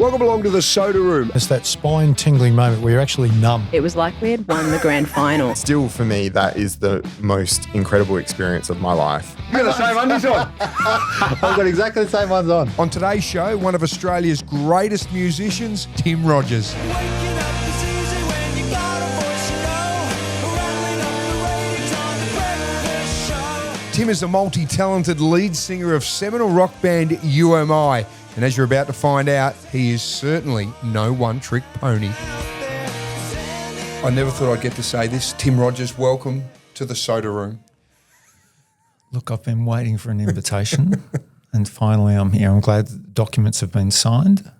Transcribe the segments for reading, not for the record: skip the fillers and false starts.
Welcome along to the Soda Room. It's that spine-tingling moment where you're actually numb. It was like we had won the grand final. Still, for me, that is the most incredible experience of my life. You got the same undies on. I've got exactly the same ones on. On today's show, one of Australia's greatest musicians, Tim Rogers. Tim is the multi-talented lead singer of seminal rock band UMI. And as you're about to find out, he is certainly no one-trick pony. I never thought I'd get to say this. Tim Rogers, welcome to the Soda Room. Look, I've been waiting for an invitation and finally I'm here. I'm glad that the documents have been signed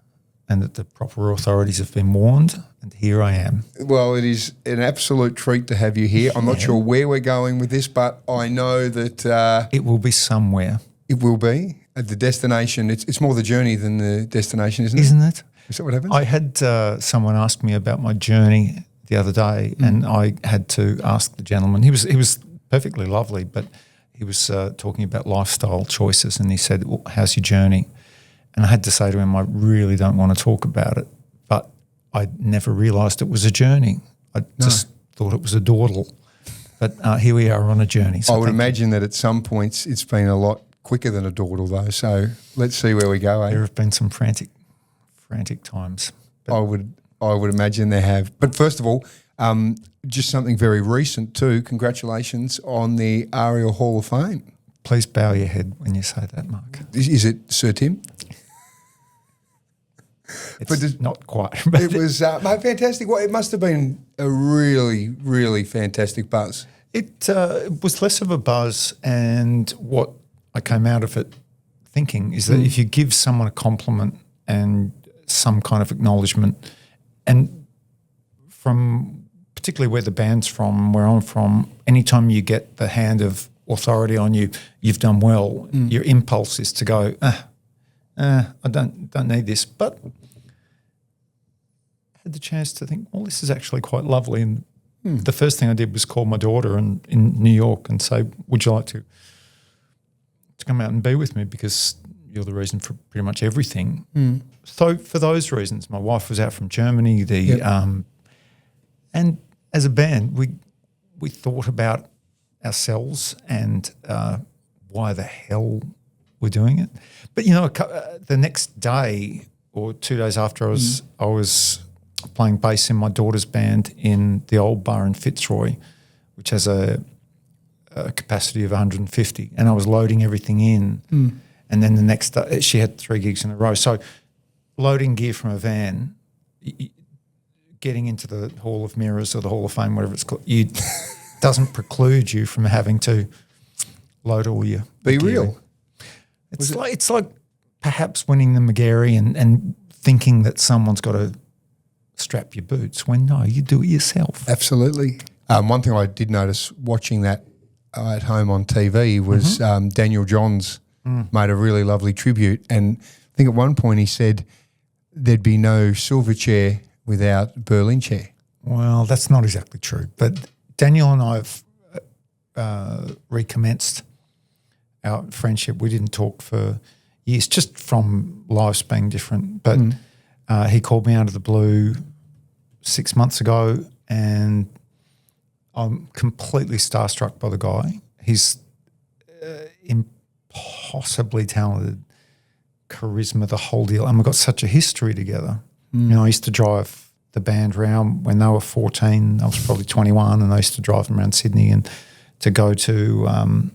and that the proper authorities have been warned, and here I am. Well, it is an absolute treat to have you here. I'm not sure where we're going with this, but I know that... it will be somewhere. It will be. At the destination, it's more the journey than the destination, isn't it? Isn't it? Is that what happens? I had someone ask me about my journey the other day and I had to ask the gentleman. He was perfectly lovely, but he was talking about lifestyle choices and he said, well, how's your journey? And I had to say to him, I really don't want to talk about it, but I never realised it was a journey. I just thought it was a dawdle. But here we are on a journey. So I would imagine that at some points it's been a lot quicker than a dawdle though, so let's see where we go. There have been some frantic times. I would imagine there have. But first of all, just something very recent too. Congratulations on the Ariel Hall of Fame. Please bow your head when you say that, Mark. Is it Sir Tim? It's not quite. It was fantastic. Well, it must have been a really, really fantastic buzz. It was less of a buzz, and what I came out of it thinking is that if you give someone a compliment and some kind of acknowledgement, and from particularly where the band's from, where I'm from, anytime you get the hand of authority on you, you've done well. Your impulse is to go, I don't need this. But I had the chance to think, well, this is actually quite lovely. And the first thing I did was call my daughter in New York and say, would you like to come out and be with me, because you're the reason for pretty much everything. So for those reasons, my wife was out from Germany. And as a band, we thought about ourselves and why the hell we're doing it. But the next day or 2 days after, I was playing bass in my daughter's band in the old bar in Fitzroy, which has a capacity of 150, and I was loading everything in. And then the next day, she had 3 gigs in a row. So loading gear from a van, getting into the Hall of Mirrors or the Hall of Fame, whatever it's called, doesn't preclude you from having to load all your Be gear. real. It's like perhaps winning the McGarry and thinking that someone's got to strap your boots when no, you do it yourself. Absolutely. One thing I did notice watching that at home on TV was Daniel Johns made a really lovely tribute, and I think at one point he said there'd be no Silverchair without Berlin Chair. Well, that's not exactly true, but Daniel and I have recommenced our friendship. We didn't talk for years, just from lives being different, but he called me out of the blue 6 months ago, and I'm completely starstruck by the guy. He's impossibly talented, charisma, the whole deal. And we've got such a history together. I used to drive the band around when they were 14. I was probably 21, and I used to drive them around Sydney and to go to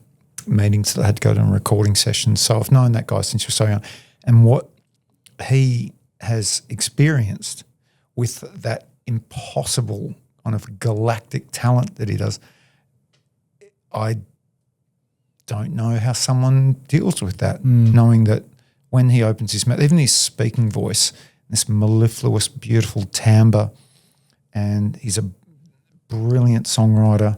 meetings that I had to go to, and recording sessions. So I've known that guy since he was so young. And what he has experienced with that impossible kind of galactic talent that he does, I don't know how someone deals with that, knowing that when he opens his mouth, even his speaking voice, this mellifluous, beautiful timbre, and he's a brilliant songwriter,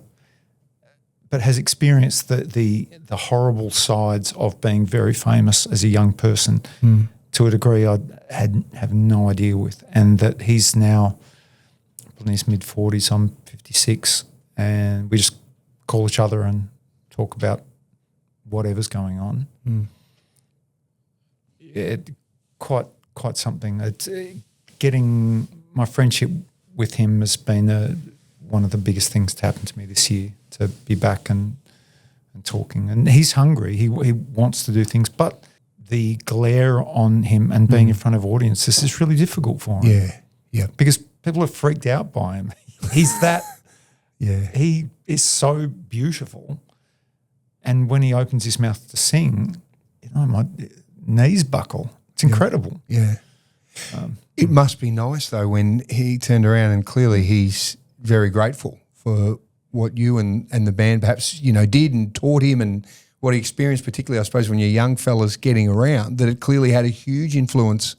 but has experienced the horrible sides of being very famous as a young person to a degree I have no idea with, and that he's now in his mid-40s, I'm 56, and we just call each other and talk about whatever's going on. Quite quite something. It's, getting my friendship with him has been one of the biggest things to happen to me this year, to be back and talking. And he's hungry. He wants to do things, but the glare on him and being in front of audiences is really difficult for him. Yeah. Because people are freaked out by him. He's that – Yeah. he is so beautiful, and when he opens his mouth to sing, my knees buckle. It's incredible. Yeah. It must be nice though when he turned around and clearly he's very grateful for what you and the band perhaps, did and taught him and what he experienced, particularly I suppose when you're young fellas getting around, that it clearly had a huge influence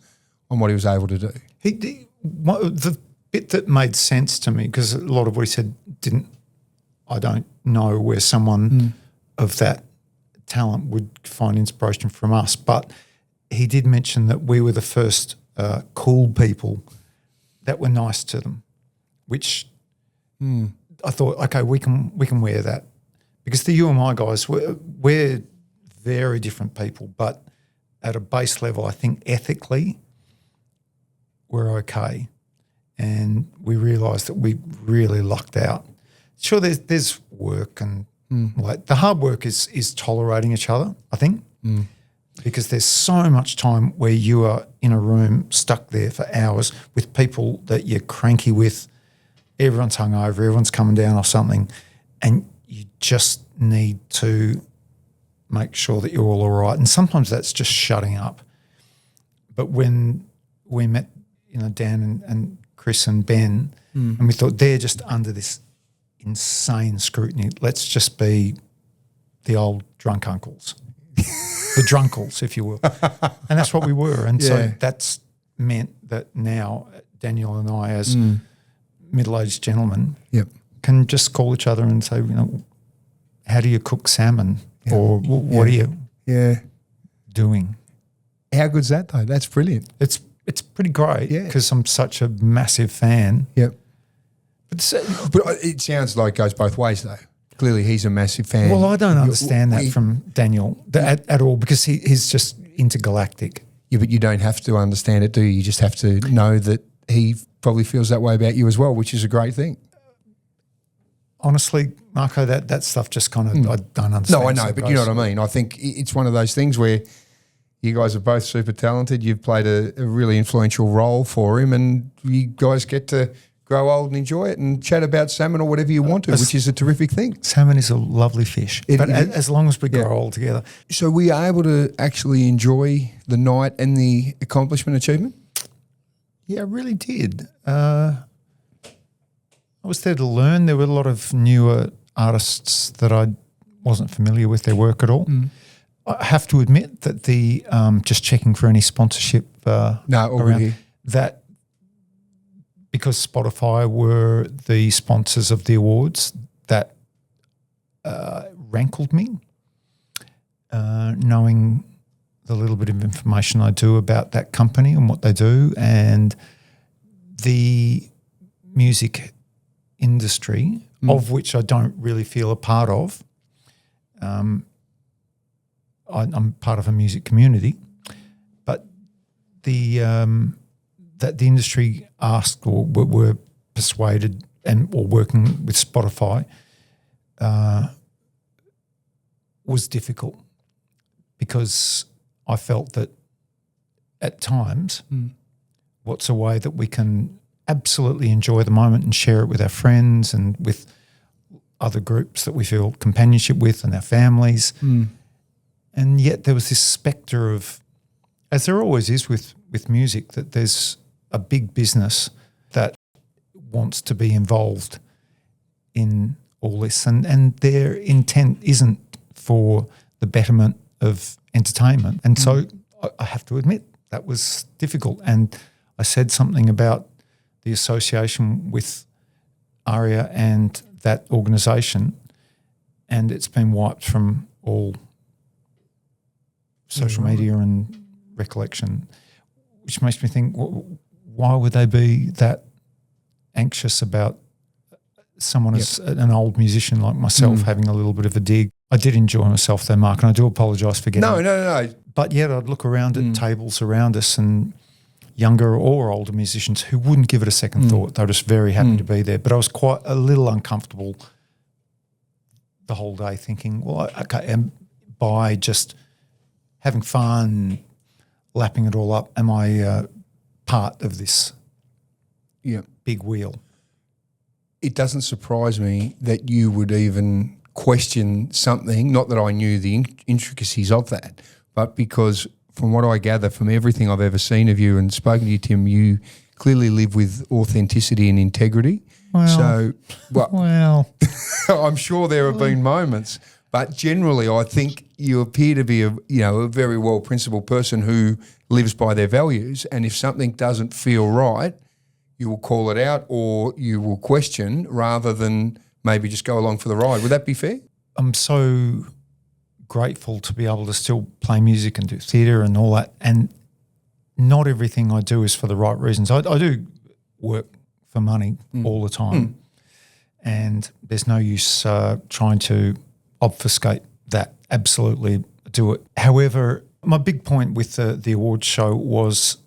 on what he was able to do. The bit that made sense to me, because a lot of what he said I don't know where someone of that talent would find inspiration from us, but he did mention that we were the first cool people that were nice to them, which I thought, okay, we can wear that, because the UMI guys, we're very different people, but at a base level, I think ethically we're okay, and we realised that we really lucked out. Sure, there's work and like the hard work is tolerating each other, I think. Because there's so much time where you are in a room stuck there for hours with people that you're cranky with. Everyone's hungover, everyone's coming down off something, and you just need to make sure that you're all right. And sometimes that's just shutting up. But when we met, Dan and Chris and Ben, and we thought they're just under this insane scrutiny. Let's just be the old drunk uncles. The drunkles, if you will. And that's what we were. And so that's meant that now Daniel and I, as middle-aged gentlemen, can just call each other and say, how do you cook salmon? Or what are you doing? How good's that though? That's brilliant. It's pretty great because I'm such a massive fan. Yep. But it sounds like it goes both ways though. Clearly he's a massive fan. Well, I don't understand that from Daniel at all, because he's just intergalactic. Yeah, but you don't have to understand it, do you? You just have to know that he probably feels that way about you as well, which is a great thing. Honestly, Marco, that stuff just kind of I don't understand. No, I know, but you know what I mean. I think it's one of those things where you guys are both super talented. You've played a really influential role for him, and you guys get to grow old and enjoy it and chat about salmon or whatever you want to, which is a terrific thing. Salmon is a lovely fish, but as long as we grow old together. So were you able to actually enjoy the night and the accomplishment achievement? Yeah, I really did. I was there to learn. There were a lot of newer artists that I wasn't familiar with their work at all. I have to admit that the just checking for any sponsorship around here. That, because Spotify were the sponsors of the awards, that rankled me, knowing the little bit of information I do about that company and what they do, and the music industry, of which I don't really feel a part of. I'm part of a music community, but that the industry asked or were persuaded or working with Spotify was difficult, because I felt that at times what's a way that we can absolutely enjoy the moment and share it with our friends and with other groups that we feel companionship with and our families. And yet there was this spectre of, as there always is with music, that there's a big business that wants to be involved in all this, and their intent isn't for the betterment of entertainment. And so I have to admit that was difficult. And I said something about the association with ARIA and that organisation, and it's been wiped from all social media and recollection, which makes me think, why would they be that anxious about someone as an old musician like myself having a little bit of a dig? I did enjoy myself though, Mark, and I do apologise for getting... No. But yet I'd look around at tables around us, and younger or older musicians who wouldn't give it a second thought. They were just very happy to be there. But I was quite a little uncomfortable the whole day thinking, well, okay, and by just having fun, lapping it all up, am I part of this big wheel? It doesn't surprise me that you would even question something, not that I knew the intricacies of that, but because from what I gather from everything I've ever seen of you and spoken to you, Tim, you clearly live with authenticity and integrity. Well, I'm sure there have been moments, but generally I think you appear to be a very well principled person who lives by their values, and if something doesn't feel right, you will call it out or you will question rather than maybe just go along for the ride. Would that be fair? I'm so grateful to be able to still play music and do theatre and all that, and not everything I do is for the right reasons. I do work for money all the time, and there's no use trying to obfuscate that. Absolutely do it. However, my big point with the awards show was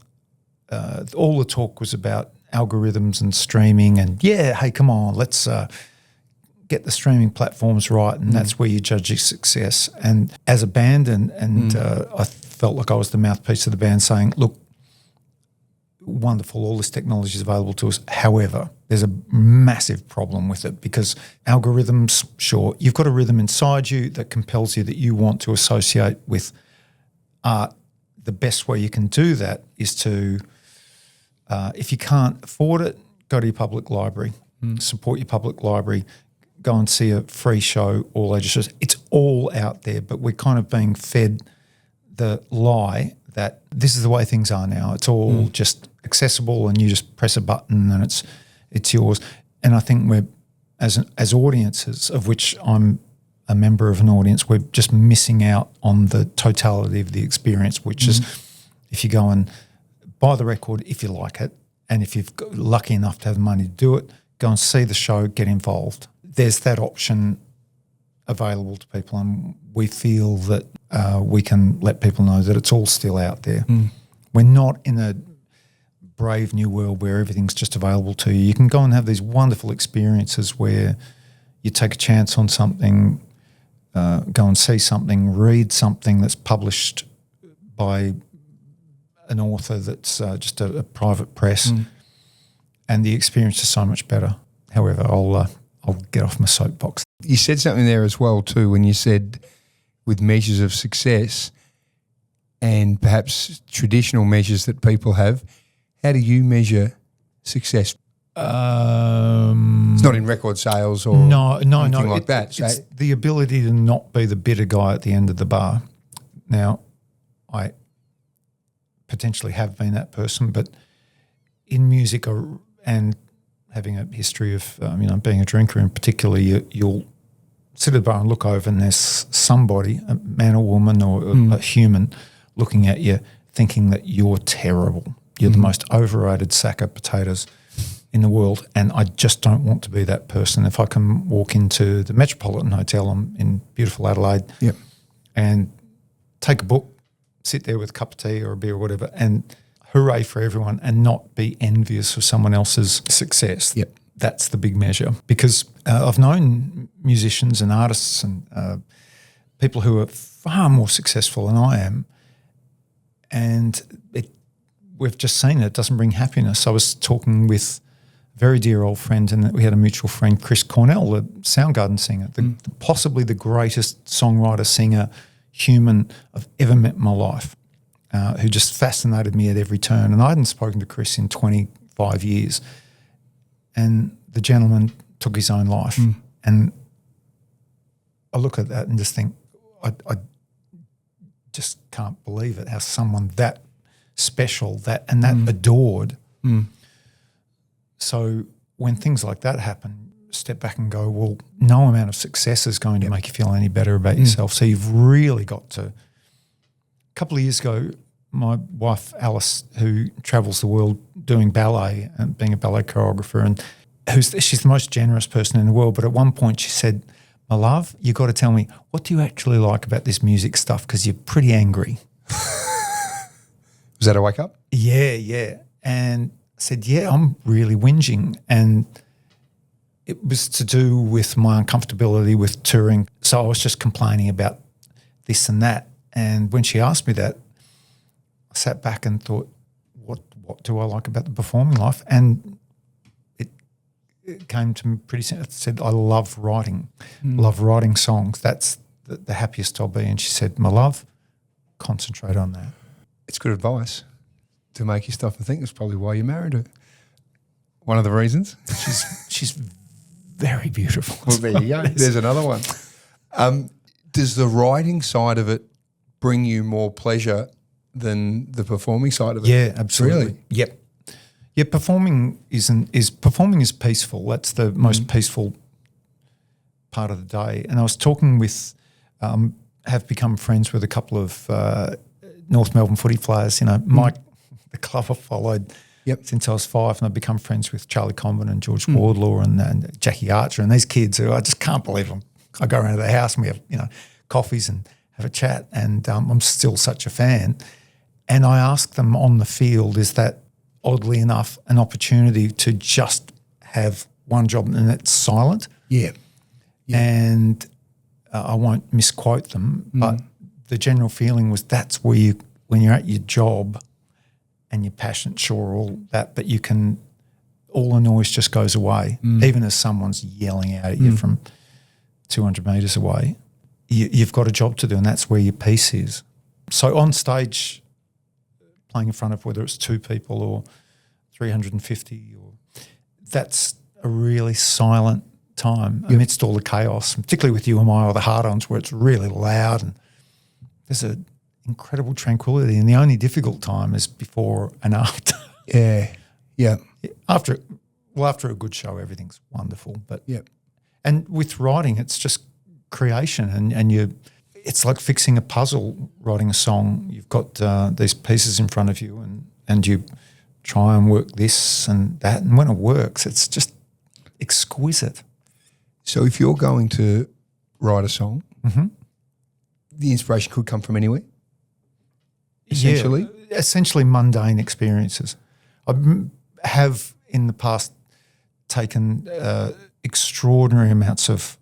all the talk was about algorithms and streaming and, hey, come on, let's get the streaming platforms right, and that's where you judge your success. And as a band, and I felt like I was the mouthpiece of the band saying, look, wonderful, all this technology is available to us. However, there's a massive problem with it because algorithms, sure, you've got a rhythm inside you that compels you that you want to associate with art. The best way you can do that is to, if you can't afford it, go to your public library, support your public library, go and see a free show, all ages shows. It's all out there, but we're kind of being fed the lie that this is the way things are now. It's all just accessible and you just press a button and it's yours. And I think we're, as audiences, of which I'm a member of an audience, we're just missing out on the totality of the experience, which is if you go and buy the record, if you like it, and if you've got lucky enough to have the money to do it, go and see the show, get involved. There's that option available to people, and we feel that we can let people know that it's all still out there. We're not in a brave new world where everything's just available to you. You can go and have these wonderful experiences where you take a chance on something, go and see something, read something that's published by an author that's just a private press, and the experience is so much better. However, I'll get off my soapbox. You said something there as well too when you said with measures of success and perhaps traditional measures that people have. How do you measure success? It's not in record sales or anything like that. It's the ability to not be the bitter guy at the end of the bar. Now, I potentially have been that person, but in music and having a history of being a drinker in particular, you'll sit at the bar and look over and there's somebody, a man or woman or a human, looking at you thinking that you're terrible. You're the most overrated sack of potatoes in the world, and I just don't want to be that person. If I can walk into the Metropolitan Hotel in beautiful Adelaide and take a book, sit there with a cup of tea or a beer or whatever, and hooray for everyone and not be envious of someone else's success. That's the big measure. Because I've known musicians and artists and people who are far more successful than I am, and we've just seen it doesn't bring happiness. I was talking with a very dear old friend, and we had a mutual friend, Chris Cornell, the Soundgarden singer, possibly the greatest songwriter, singer, human I've ever met in my life, who just fascinated me at every turn. And I hadn't spoken to Chris in 25 years. And the gentleman took his own life. And I look at that and just think, I just can't believe it, how someone that special, that adored. So when things like that happen, step back and go, well, no amount of success is going to make you feel any better about yourself. So you've really got to. A couple of years ago, my wife Alice, who travels the world doing ballet and being a ballet choreographer, and she's the most generous person in the world, but at one point she said, my love, you got to tell me, what do you actually like about this music stuff, because you're pretty angry. Was that a wake up? Yeah. And I said, yeah, I'm really whinging. And it was to do with my uncomfortability with touring. So I was just complaining about this and that. And when she asked me that, I sat back and thought, what do I like about the performing life? And it came to me pretty soon. I said, I love writing songs. That's the happiest I'll be. And she said, my love, concentrate on that. It's good advice to make you stop and think. That's probably why you married her. One of the reasons. She's very beautiful. Well, there you go. There's another one. Does the writing side of it bring you more pleasure than the performing side of it? Yeah, absolutely. Really? Yep. Yeah, performing is peaceful. That's the most peaceful part of the day. And I was talking with, have become friends with a couple of North Melbourne footy players. You know, Mike, the club I followed since I was 5, and I've become friends with Charlie Convent and George Wardlaw and Jackie Archer and these kids who I just can't believe them. I go around to their house and we have, coffees and have a chat, and I'm still such a fan. And I ask them on the field, is that oddly enough an opportunity to just have one job and it's silent? Yeah. And I won't misquote them, but the general feeling was that's where when you're at your job and you're passionate, sure, all that, but all the noise just goes away, even as someone's yelling out at you from 200 metres away. You've got a job to do, and that's where your peace is. So on stage, playing in front of whether it's 2 people or 350, that's a really silent time amidst all the chaos, particularly with UMI or the hard-ons where it's really loud, and there's an incredible tranquility, and the only difficult time is before and after. Yeah. After a good show, everything's wonderful. But and with writing, it's just creation, and it's like fixing a puzzle, writing a song. You've got these pieces in front of you, and you try and work this and that, and when it works, it's just exquisite. So if you're going to write a song, the inspiration could come from anywhere, essentially? Yeah, essentially mundane experiences. I have in the past taken extraordinary amounts of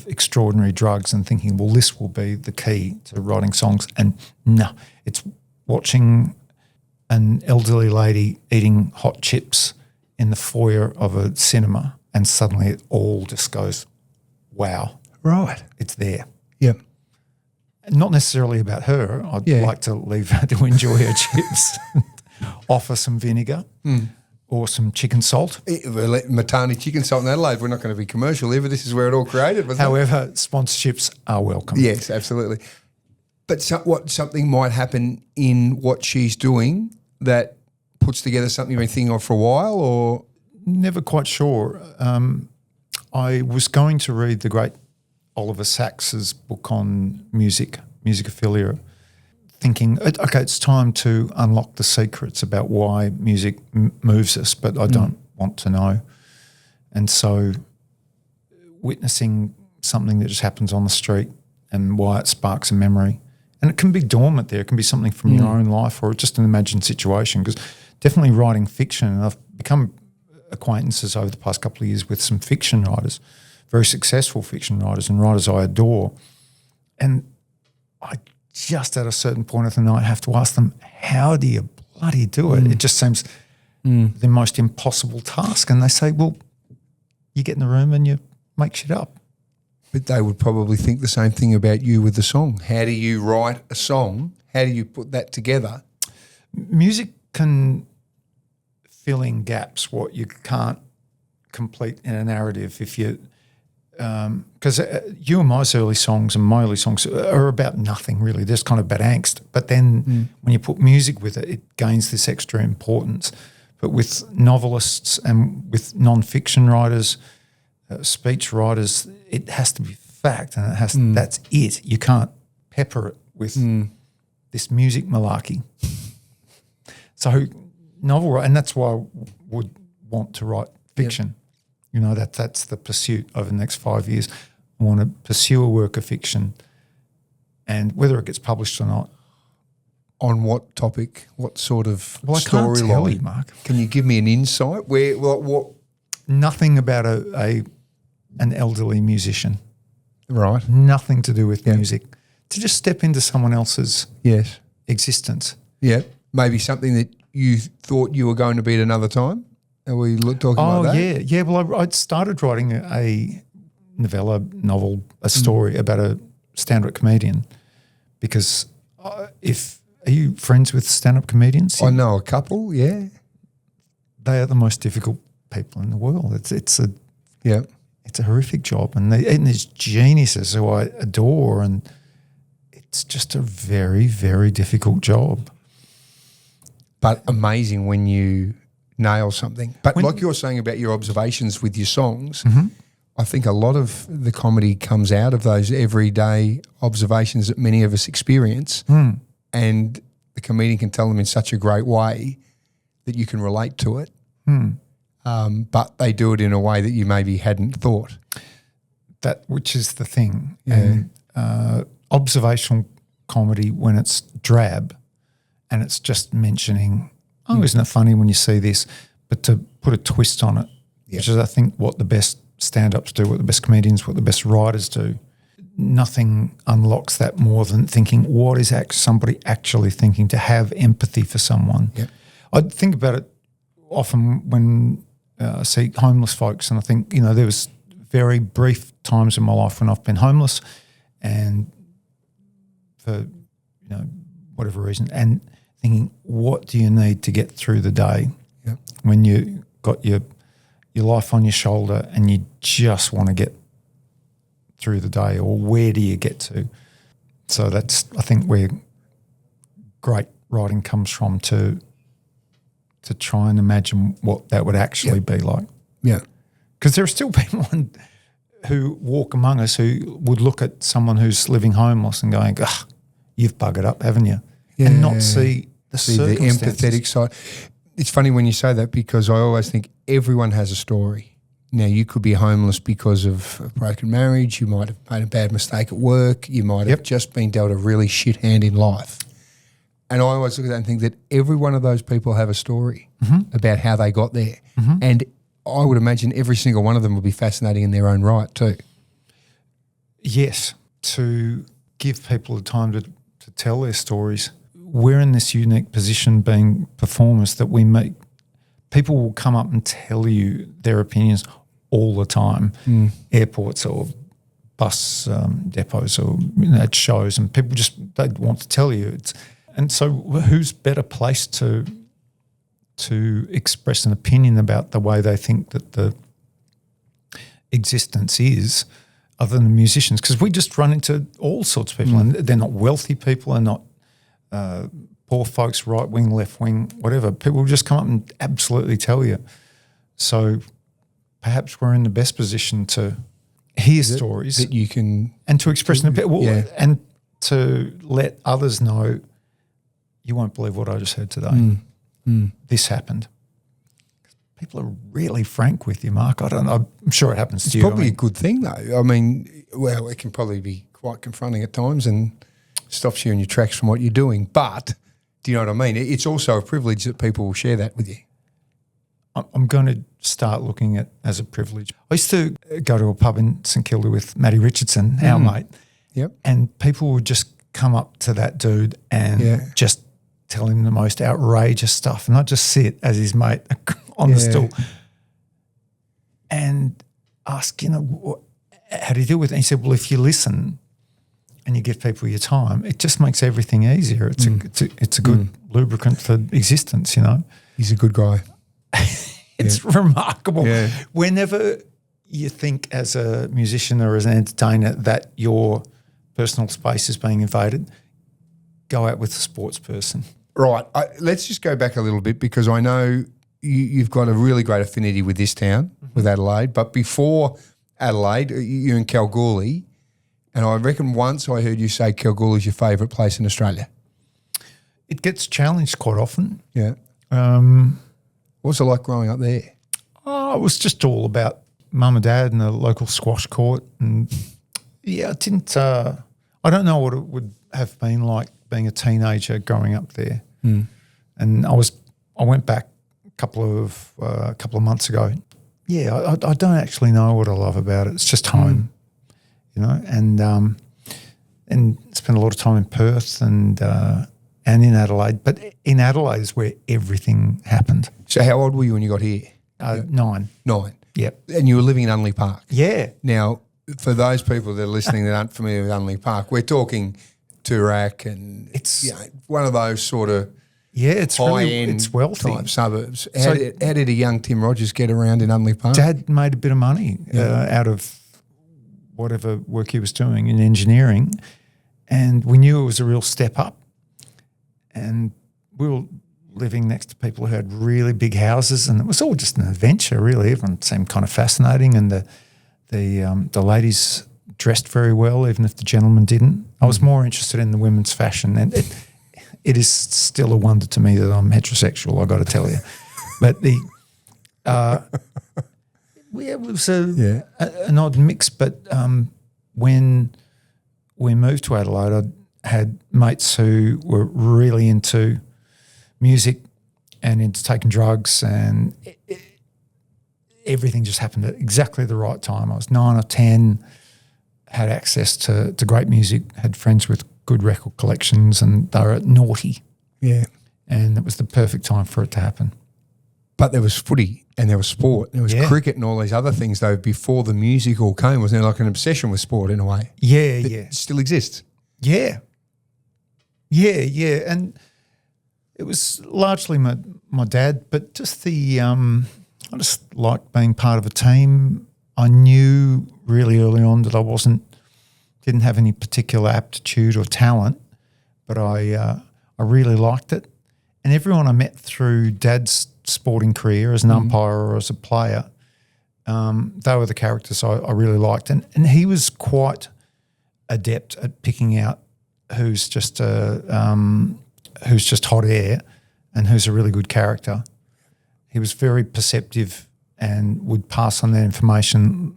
extraordinary drugs and thinking, well, this will be the key to writing songs. And no, it's watching an elderly lady eating hot chips in the foyer of a cinema, and suddenly it all just goes, wow. Right. It's there. Yep. Not necessarily about her. I'd like to leave her to enjoy her chips, offer some vinegar or some chicken salt. Matani chicken salt in Adelaide. We're not going to be commercial here, but this is where it all created, wasn't However, sponsorships are welcome. Yes, absolutely. But something might happen in what she's doing that puts together something you've been thinking of for a while, or? Never quite sure. I was going to read the great Oliver Sacks's book on musicophilia, thinking, okay, it's time to unlock the secrets about why music moves us, but I don't want to know. And so witnessing something that just happens on the street and why it sparks a memory. And it can be dormant there. It can be something from your own life or just an imagined situation, because definitely writing fiction, and I've become acquaintances over the past couple of years with some fiction writers, very successful fiction writers and writers I adore. And I just at a certain point of the night have to ask them, how do you bloody do it? It just seems the most impossible task. And they say, well, you get in the room and you make shit up. But they would probably think the same thing about you with the song. How do you write a song? How do you put that together? Music can fill in gaps, what you can't complete in a narrative. If you, because UMI's early songs and my early songs are about nothing really. They're just kind of about angst. But then when you put music with it, it gains this extra importance. But with novelists and with non-fiction writers, speech writers, it has to be fact, and it has that's it. You can't pepper it with this music malarkey. So novel, and that's why I would want to write fiction. You know, that's the pursuit over the next 5 years. I want to pursue a work of fiction, and whether it gets published or not, On what topic? What sort of Well, I can't tell you, storyline? Mark. Can you give me an insight? Well, I can't tell you, Mark. Can you give me an insight? Where? What? Nothing about an elderly musician. Right. Nothing to do with music. To just step into someone else's Yes. existence. Yeah. Maybe something that you thought you were going to be at another time. Are we talking about that? Yeah. Well, I'd started writing a novel, a story about a stand-up comedian, because are you friends with stand-up comedians? I know a couple. Yeah. They are the most difficult people in the world. It's a horrific job, and there's geniuses who I adore, and it's just a very, very difficult job. But amazing when you nail something. But like you're saying about your observations with your songs, I think a lot of the comedy comes out of those everyday observations that many of us experience, and the comedian can tell them in such a great way that you can relate to it. But they do it in a way that you maybe hadn't thought. Which is the thing. Yeah. And observational comedy, when it's drab and it's just mentioning, isn't it funny when you see this, but to put a twist on it, which is, I think, what the best stand-ups do, what the best comedians, what the best writers do. Nothing unlocks that more than thinking, what is somebody actually thinking, to have empathy for someone. Yep. I think about it often when I see homeless folks, and I think, there was very brief times in my life when I've been homeless, and for whatever reason, and thinking, what do you need to get through the day when you got your life on your shoulder and you just want to get through the day, or where do you get to? So that's, I think, where great writing comes from, to try and imagine what that would actually be like. Yeah. Because there are still people who walk among us who would look at someone who's living homeless and going, you've buggered up, haven't you? Yeah. And not see the the empathetic side. It's funny when you say that, because I always think everyone has a story. Now, you could be homeless because of a broken marriage. You might have made a bad mistake at work. You might have just been dealt a really shit hand in life. And I always look at that and think that every one of those people have a story about how they got there. And I would imagine every single one of them would be fascinating in their own right too. Yes, to give people the time to tell their stories. We're in this unique position, being performers, that we make people will come up and tell you their opinions all the time. Airports or bus depots, or at shows, and people they want to tell you. And so who's better placed to express an opinion about the way they think that the existence is, other than musicians? Because we just run into all sorts of people, and they're not wealthy people, and not poor folks, right wing, left wing, whatever. People will just come up and absolutely tell you. So perhaps we're in the best position to hear stories that you can, and to express an opinion, and to let others know, you won't believe what I just heard today. This happened. People are really frank with you, Mark. I don't know. I'm sure it happens to you. It's probably a good thing though. I mean, well, it can probably be quite confronting at times and stops you in your tracks from what you're doing. But do you know what I mean? It's also a privilege that people will share that with you. I'm going to start looking at as a privilege. I used to go to a pub in St Kilda with Matty Richardson, our mate. Yep. And people would just come up to that dude and just tell him the most outrageous stuff, and not just sit as his mate on the stool and ask, how do you deal with it? And he said, well, if you listen and you give people your time, it just makes everything easier. It's a good lubricant for existence, He's a good guy. It's remarkable. Yeah. Whenever you think as a musician or as an entertainer that your personal space is being invaded, go out with a sports person. Right. Let's just go back a little bit, because I know you've got a really great affinity with this town, with Adelaide. But before Adelaide, you're in Kalgoorlie, and I reckon once I heard you say Kalgoorlie's your favourite place in Australia. It gets challenged quite often. Yeah. What's it like growing up there? Oh, it was just all about mum and dad and the local squash court. And, I didn't I don't know what it would have been like being a teenager growing up there. And I went back a couple of months ago. Yeah, I don't actually know what I love about it. It's just home, you know, and spent a lot of time in Perth and in Adelaide. But in Adelaide is where everything happened. So how old were you when you got here? 9. 9. Yep. And you were living in Unley Park. Yeah. Now, for those people that are listening that aren't familiar with Unley Park, we're talking Toorak and it's one of those sort of it's high-end it's wealthy type suburbs. How did a young Tim Rogers get around in Unley Park? Dad made a bit of money out of whatever work he was doing in engineering, and we knew it was a real step up. And we were living next to people who had really big houses, and it was all just an adventure, really. Everyone seemed kind of fascinating, and the ladies dressed very well, even if the gentlemen didn't. I was more interested in the women's fashion, and it is still a wonder to me that I'm heterosexual, I got to tell you. But it was an odd mix. But when we moved to Adelaide, I had mates who were really into music and into taking drugs, and everything just happened at exactly the right time. I was 9 or 10, had access to great music, had friends with good record collections, and they were naughty. Yeah. And it was the perfect time for it to happen. But there was footy and there was sport. There was cricket and all these other things, though, before the music all came. Wasn't there like an obsession with sport in a way? Yeah, It still exists. Yeah. And it was largely my dad, but just I just liked being part of a team. I knew really early on that I didn't have any particular aptitude or talent, but I really liked it. And everyone I met through Dad's sporting career as an umpire or as a player, they were the characters I really liked. And he was quite adept at picking out who's just hot air and who's a really good character. He was very perceptive and would pass on that information.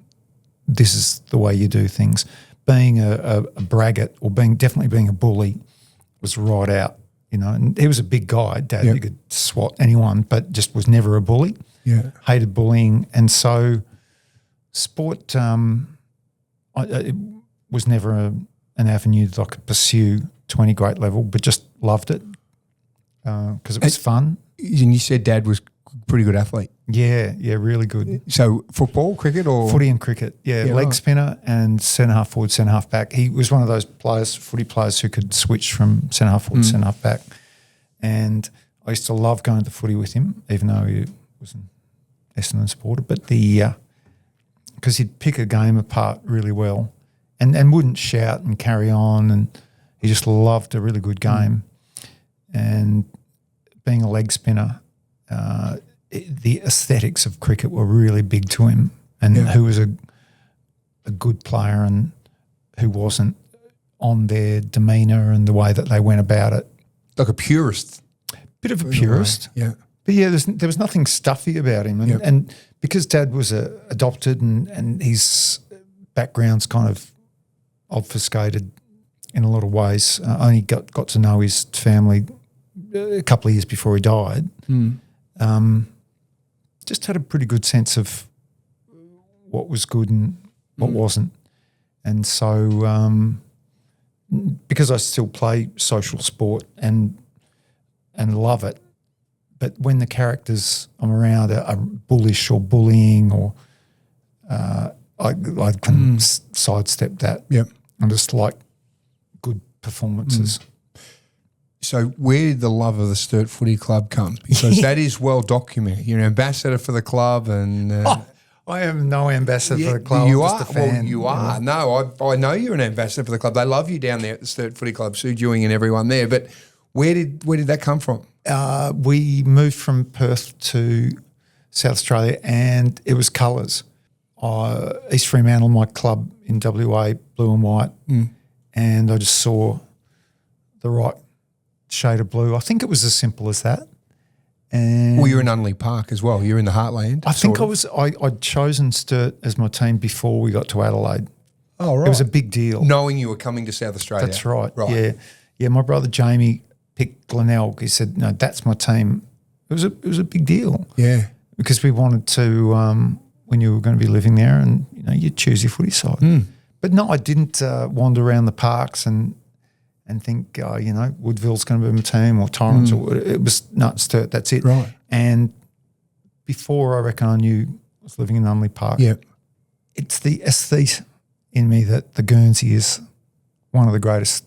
This is the way you do things. Being a braggart or definitely being a bully was right out, you know. And he was a big guy, Dad. He could swat anyone, but just was never a bully. Yeah, hated bullying, and so sport. It was never an avenue that I could pursue to any great level, but just loved it because it was fun. And you said Dad was a pretty good athlete. Yeah, really good. So football, cricket or? Footy and cricket, leg spinner and centre-half forward, centre-half back. He was one of those footy players who could switch from centre-half forward to centre-half back. And I used to love going to footy with him, even though he was an Essendon supporter. But because he'd pick a game apart really well and wouldn't shout and carry on, and he just loved a really good game. And being a leg spinner, the aesthetics of cricket were really big to him, and who was a good player and who wasn't, on their demeanour and the way that they went about it. Like a purist. Bit of a purist. Yeah. But there was nothing stuffy about him. And because Dad was adopted and his background's kind of obfuscated in a lot of ways, I only got to know his family a couple of years before he died. Just had a pretty good sense of what was good and what wasn't. And so because I still play social sport and love it, but when the characters I'm around are bullish or bullying or I can sidestep that. Yep. I just like good performances. So where did the love of the Sturt Footy Club come? Because that is well documented. You're an ambassador for the club, and I am no ambassador for the club. You I'm are. just a fan. Well, you are. No, I know you're an ambassador for the club. They love you down there at the Sturt Footy Club, Sue Dewing and everyone there. But where did that come from? We moved from Perth to South Australia, and it was colours. East Fremantle, my club in WA, blue and white, and I just saw the right shade of blue. I think it was as simple as that. And well, you're in Unley Park as well. You're in the heartland. I think I'd chosen Sturt as my team before we got to Adelaide. Oh, right. It was a big deal. Knowing you were coming to South Australia. That's right. Yeah. Yeah, my brother Jamie picked Glenelg. He said, "No, that's my team." It was a big deal. Yeah. Because we wanted to, when you were going to be living there, and you'd choose your footy side. But no, I didn't wander around the parks and think, Woodville's going to be my team or Torrens. Or it was Sturt. That's it. Right. And before I reckon I knew I was living in Unley Park. Yeah. It's the aesthete in me that the Guernsey is one of the greatest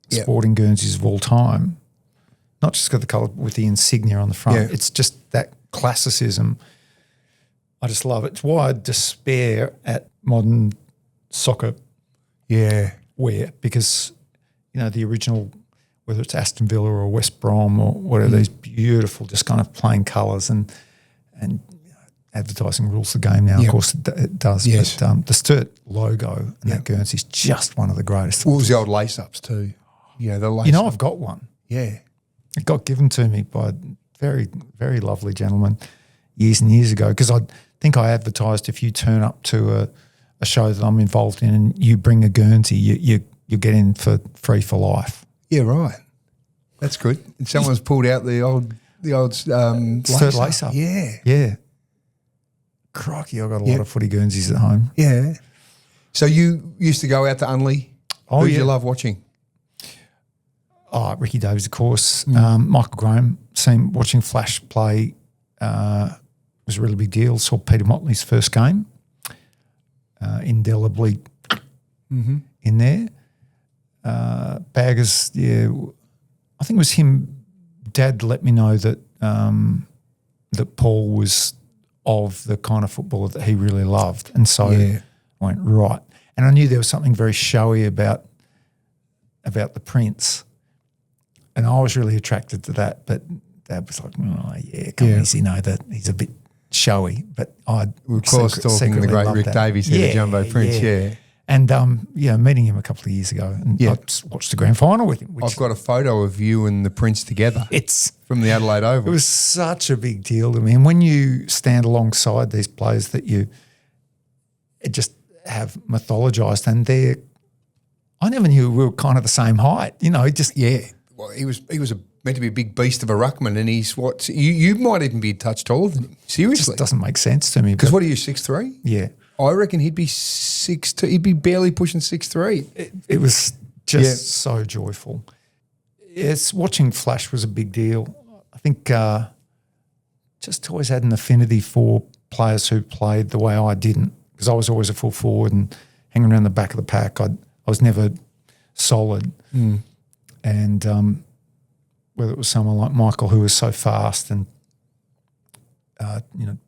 sporting Guernseys of all time. Not just got the colour with the insignia on the front. Yeah. It's just that classicism. I just love it. It's why I despair at modern soccer wear, because the original, whether it's Aston Villa or West Brom or whatever, these beautiful just kind of plain colours and advertising rules the game now. Of course it does. Yes. But the Sturt logo and that Guernsey is just one of the greatest. What was the old lace-ups too? Yeah, the lace I've got one. Yeah. It got given to me by a very, very lovely gentleman years and years ago, because I think I advertised if you turn up to a show that I'm involved in and you bring a Guernsey, you get in for free for life. Yeah, right. That's good. And someone's pulled out the old Sturt lace-up. Yeah. Yeah. Crikey, I've got a lot of footy Guernseys at home. Yeah. So you used to go out to Unley? Oh, Who did you love watching? Oh, Ricky Davies, of course. Michael Graham. Watching Flash play was a really big deal. Saw Peter Motley's first game, indelibly in there. Baggers, I think it was him. Dad let me know that that Paul was of the kind of footballer that he really loved, and so I went right. And I knew there was something very showy about the Prince. And I was really attracted to that, but Dad was like, easy, that he's a bit showy. But we're of course talking the great Rick Davies here, the Jumbo Prince, And meeting him a couple of years ago, and I just watched the grand final with him. I've got a photo of you and the Prince together. It's from the Adelaide Oval. It was such a big deal to me. And when you stand alongside these players that you just have mythologised, and I never knew we were kind of the same height. Well, he was meant to be a big beast of a ruckman, and he's what you might even be a touch taller than him. Seriously, it just doesn't make sense to me. Because what are you, 6'3"? Yeah, I reckon he'd be 6'2". He'd be barely pushing 6'3". It was just so joyful. Yes, watching Flash was a big deal. I think just always had an affinity for players who played the way I didn't, because I was always a full forward and hanging around the back of the pack. I was never solid. And whether it was someone like Michael who was so fast and,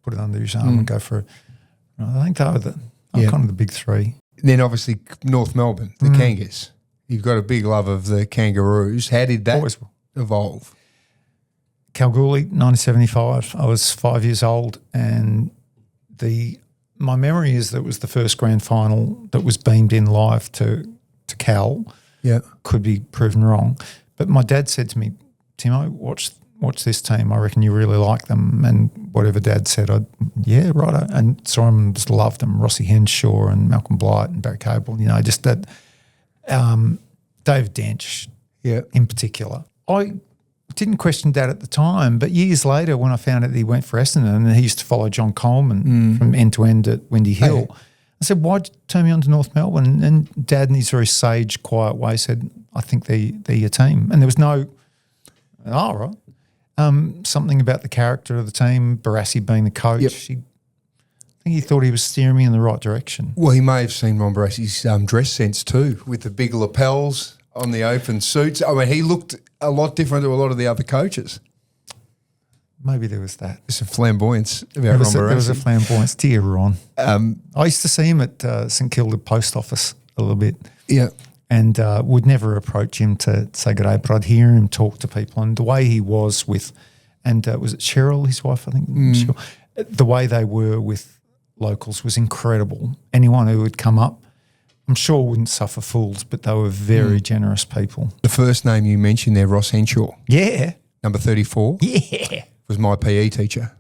put it under his arm and go for it. I think they were kind of the big three. Then obviously North Melbourne, the Kangas. You've got a big love of the Kangaroos. How did that evolve? Kalgoorlie, 1975. I was 5 years old, and my memory is that it was the first grand final that was beamed in live to Cal. Yeah, could be proven wrong. But my dad said to me, Timo, watch this team. I reckon you really like them. And whatever Dad said, righto. And saw him and just loved them. Rossi Henshaw and Malcolm Blight and Barry Cable, just that Dave Dench in particular. I didn't question Dad at the time, but years later when I found out that he went for Essendon and he used to follow John Coleman from end to end at Windy Hill, I said, why'd you turn me on to North Melbourne? And Dad, in his very sage, quiet way, said, I think they're your team. And there was no, right. Something about the character of the team, Barassi being the coach. Yep. I think he thought he was steering me in the right direction. Well, he may have seen Ron Barassi's dress sense too, with the big lapels on the open suits. I mean, he looked a lot different to a lot of the other coaches. Maybe there was that. There's a flamboyance about Ron Barassi. There was a flamboyance. Dear Ron. I used to see him at St Kilda Post Office a little bit. Yeah. And would never approach him to say good day, but I'd hear him talk to people. And the way he was with, and was it Cheryl, his wife, I think? Cheryl, the way they were with locals was incredible. Anyone who would come up, I'm sure wouldn't suffer fools, but they were very generous people. The first name you mentioned there, Ross Henshaw. Yeah. Number 34. Yeah. Was my PE teacher.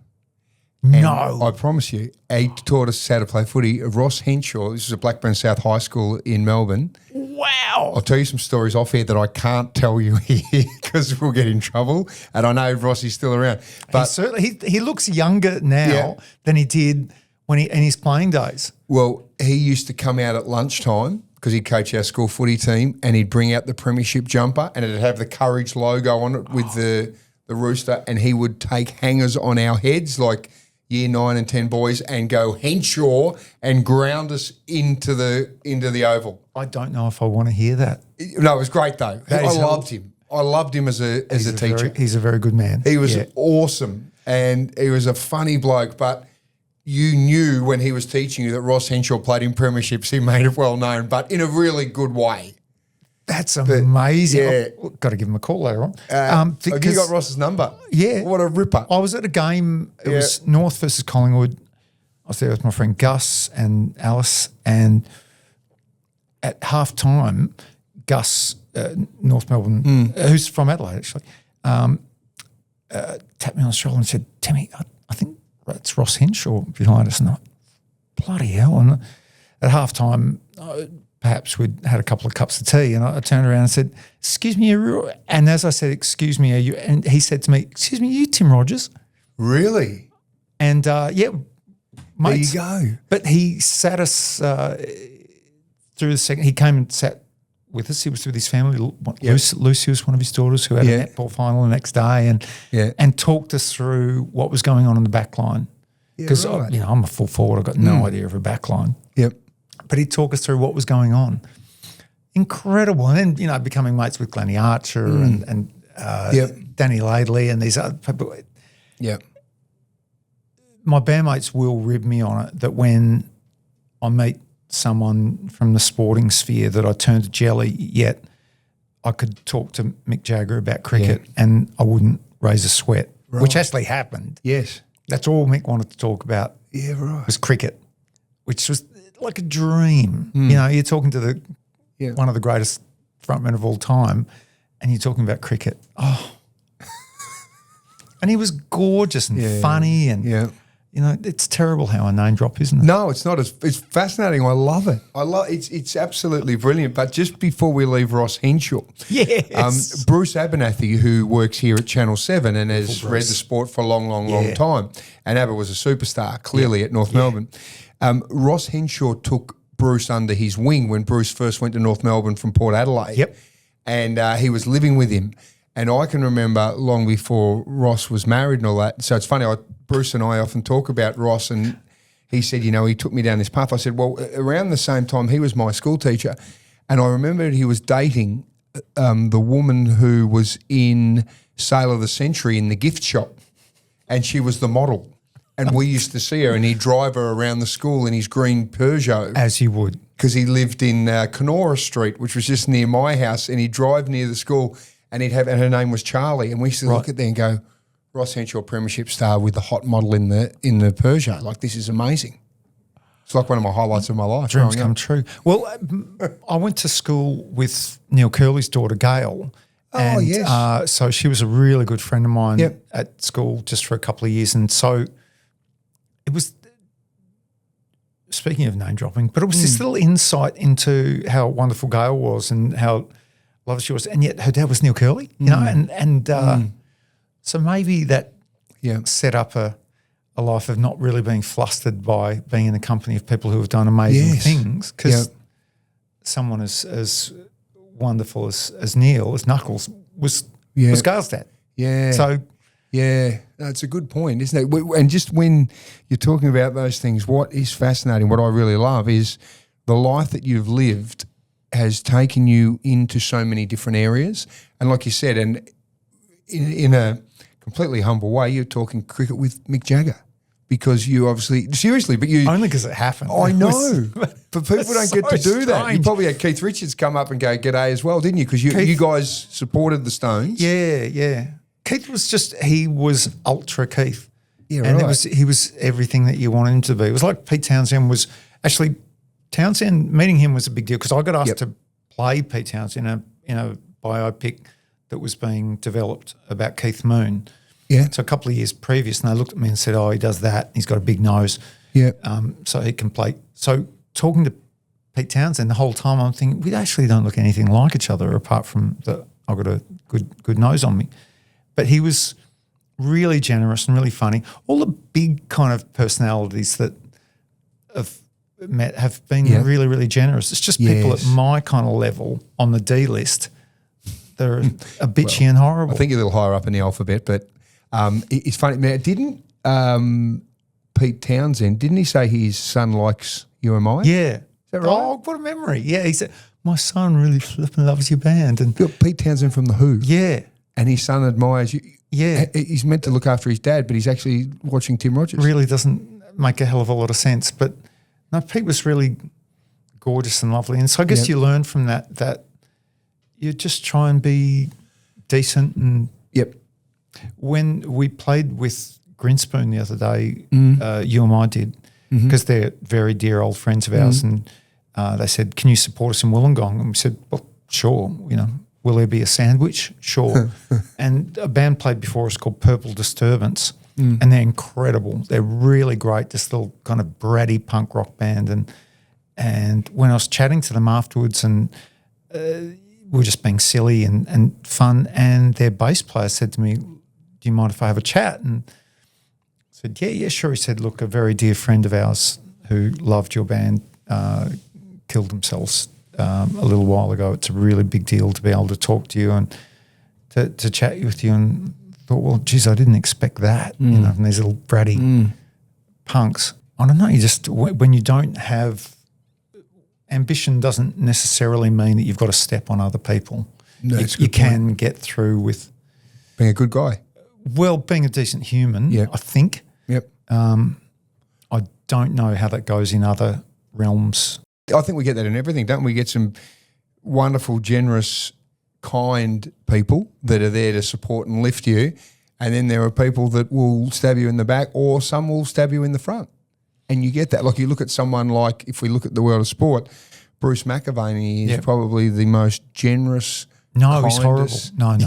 No. I promise you, he taught us how to play footy. Ross Henshaw, this is at Blackburn South High School in Melbourne. Wow. I'll tell you some stories off here that I can't tell you here because we'll get in trouble. And I know Rossi's still around. But He looks younger now than he did when in his playing days. Well, he used to come out at lunchtime because he'd coach our school footy team, and he'd bring out the premiership jumper and it'd have the Courage logo on it with the rooster, and he would take hangers on our heads like year 9 and 10 boys and go Henshaw and ground us into the oval. I don't know if I want to hear that. No, it was great though. That I is loved him. I loved him as a teacher. He's a very good man. He was awesome, and he was a funny bloke, but you knew when he was teaching you that Ross Henshaw played in premierships. He made it well known, but in a really good way. That's amazing. yeah. I've got to give him a call later on. Have you got Ross's number? Yeah. What a ripper. I was at a game. It was North versus Collingwood. I was there with my friend Gus and Alice, and at half time, Gus, North Melbourne, who's from Adelaide actually, tapped me on the shoulder and said, "Timmy, I think that's Ross Henshaw behind us." And I, bloody hell. And at half time, perhaps we'd had a couple of cups of tea, and I turned around and said, "Excuse me," and as I said, "Excuse me, are you?" And he said to me, "Excuse me, you Tim Rogers?" Really? And mates. There you go. But he sat us through the second. He came and sat with us. He was with his family. Lucy was one of his daughters who had a netball final the next day, and talked us through what was going on in the back line. Because I'm a full forward. I've got no idea of a back line. Yep. But he'd talk us through what was going on. Incredible. And then, becoming mates with Glennie Archer and Danny Laidley and these other people. Yep. My bandmates will rib me on it that when I meet someone from the sporting sphere that I turn to jelly, yet I could talk to Mick Jagger about cricket and I wouldn't raise a sweat, which actually happened. Yes. That's all Mick wanted to talk about. Yeah, right. Was cricket, which was like a dream. You're talking to one of the greatest frontmen of all time, and you're talking about cricket. Oh, and he was gorgeous and funny, and it's terrible how I name drop, isn't it? No, it's not. It's fascinating. I love it. It's absolutely brilliant. But just before we leave Ross Henshaw, Bruce Abernathy, who works here at Channel 7 and has read the sport for a long time, and Abba was a superstar clearly at North Melbourne. Ross Henshaw took Bruce under his wing when Bruce first went to North Melbourne from Port Adelaide. Yep. And he was living with him. And I can remember long before Ross was married and all that. So it's funny, Bruce and I often talk about Ross, and he said, he took me down this path. I said, well, around the same time, he was my school teacher. And I remembered he was dating the woman who was in Sale of the Century in the gift shop. And she was the model. And we used to see her, and he'd drive her around the school in his green Peugeot. As you would. Because he lived in Kenora Street, which was just near my house, and he'd drive near the school, and and her name was Charlie. And we used to look at there and go, Ross Henshaw, premiership star with the hot model in the Peugeot. Like, this is amazing. It's like one of my highlights of my life. Dreams come true. Well, I went to school with Neil Curley's daughter, Gail. Oh, yes. So she was a really good friend of mine at school just for a couple of years. And so it was, speaking of name dropping, but it was this little insight into how wonderful Gail was and how lovely she was. And yet her dad was Neil Curley, so maybe that set up a life of not really being flustered by being in the company of people who have done amazing things, because someone as wonderful as Neil, as Knuckles, was Gail's dad. Yeah. So that's a good point, isn't it? And just when you're talking about those things, what is fascinating, what I really love is the life that you've lived has taken you into so many different areas. And like you said, and in a completely humble way, you're talking cricket with Mick Jagger. Because you obviously, seriously, but you... Only because it happened. I know, but people don't get to do that. You strange. probably had Keith Richards come up and go, g'day as well, didn't you? Because you guys supported the Stones. Yeah. Keith was he was ultra Keith. Yeah, and right. he was everything that you wanted him to be. It was like Pete Townsend was, actually, meeting him was a big deal because I got asked to play Pete Townsend in a biopic that was being developed about Keith Moon. Yeah. So a couple of years previous, and they looked at me and said, "Oh, he does that. He's got a big nose. Yeah. So he can play." So talking to Pete Townsend the whole time, I'm thinking we actually don't look anything like each other, apart from that I've got a good nose on me. But he was really generous and really funny. All the big kind of personalities that have met have been really, really generous. It's just people at my kind of level on the D list that are a bitchy and horrible. I think you're a little higher up in the alphabet, but it's funny. Now, didn't Pete Townsend, didn't he say his son likes UMI? Yeah. Is that right? Oh, what a memory. Yeah, he said, my son really flipping loves your band. And You've got Pete Townsend from The Who. yeah. And his son admires you. Yeah. He's meant to look after his dad, but he's actually watching Tim Rogers. Really doesn't make a hell of a lot of sense. But no, Pete was really gorgeous and lovely. And so I guess you learn from that you just try and be decent. And Yep. when we played with Grinspoon the other day, you and I did, because they're very dear old friends of ours, and they said, "Can you support us in Wollongong?" And we said, "Well, sure, will there be a sandwich?" Sure. And a band played before us called Purple Disturbance, and they're incredible. They're really great, this little kind of bratty punk rock band. And when I was chatting to them afterwards, and we were just being silly and fun, and their bass player said to me, "Do you mind if I have a chat?" And I said, yeah, sure. He said, "Look, a very dear friend of ours who loved your band killed themselves a little while ago. It's a really big deal to be able to talk to you and to chat with you." And thought, well, geez, I didn't expect that, from these little bratty punks. I don't know, you just, when you don't have, ambition doesn't necessarily mean that you've got to step on other people. No, you can get through with, Being a good guy. well, being a decent human, Yeah. I think. Yep. I don't know how that goes in other realms. I think we get that in everything, don't we? We get some wonderful, generous, kind people that are there to support and lift you, and then there are people that will stab you in the back, or some will stab you in the front. And you get that. Like, you look at someone like, if we look at the world of sport, Bruce McAvaney is probably the most generous. No, he's horrible. No.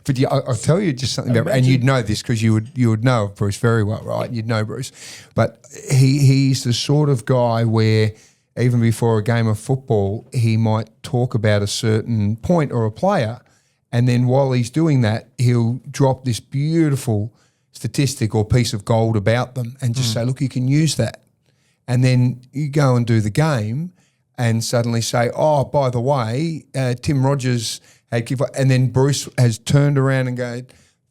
But I'll tell you just something about, and you'd know this because you would know of Bruce very well, right? You'd know Bruce. But he's the sort of guy where even before a game of football, he might talk about a certain point or a player, and then while he's doing that, he'll drop this beautiful statistic or piece of gold about them and just say, look, you can use that. And then you go and do the game and suddenly say, oh, by the way, Tim Rogers had kicked, and then Bruce has turned around and go,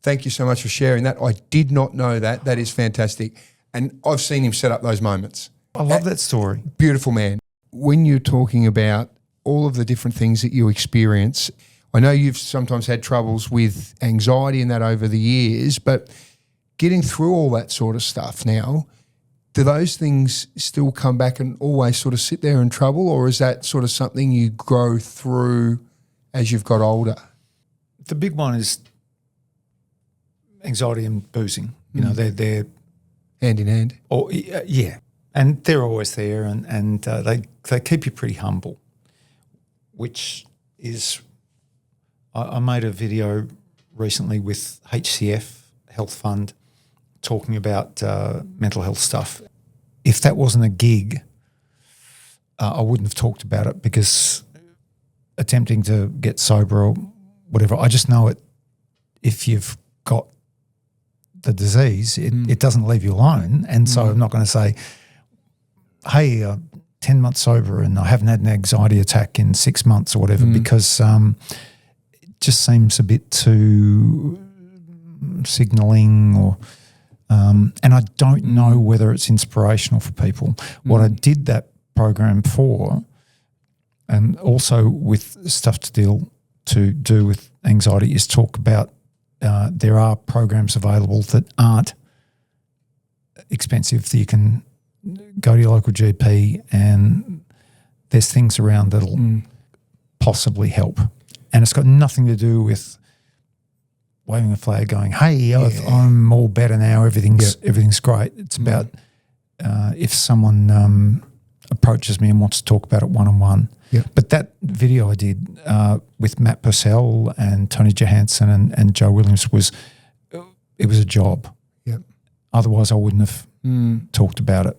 thank you so much for sharing that. I did not know that. That is fantastic. And I've seen him set up those moments. I love that story. Beautiful man. When you're talking about all of the different things that you experience, I know you've sometimes had troubles with anxiety and that over the years, but getting through all that sort of stuff now, do those things still come back and always sort of sit there in trouble, or is that sort of something you grow through as you've got older? The big one is anxiety and boozing. They're Hand in hand. or yeah, and they're always there, and they keep you pretty humble, which is. I made a video recently with HCF Health Fund talking about mental health stuff. If that wasn't a gig, I wouldn't have talked about it, because attempting to get sober or whatever, I just know it. If you've got the disease, it doesn't leave you alone. And so I'm not going to say, hey, 10 months sober and I haven't had an anxiety attack in 6 months or whatever, because it just seems a bit too signalling, or and I don't know whether it's inspirational for people. What I did that program for, and also with stuff to do with anxiety, is talk about there are programs available that aren't expensive, that you can go to your local GP, and there's things around that'll possibly help. And it's got nothing to do with waving a flag going, hey, I'm all better now, everything's great. It's about if someone approaches me and wants to talk about it one-on-one. Yep. But that video I did with Matt Purcell and Tony Johansson and Joe Williams was it was a job. Yep. Otherwise, I wouldn't have talked about it.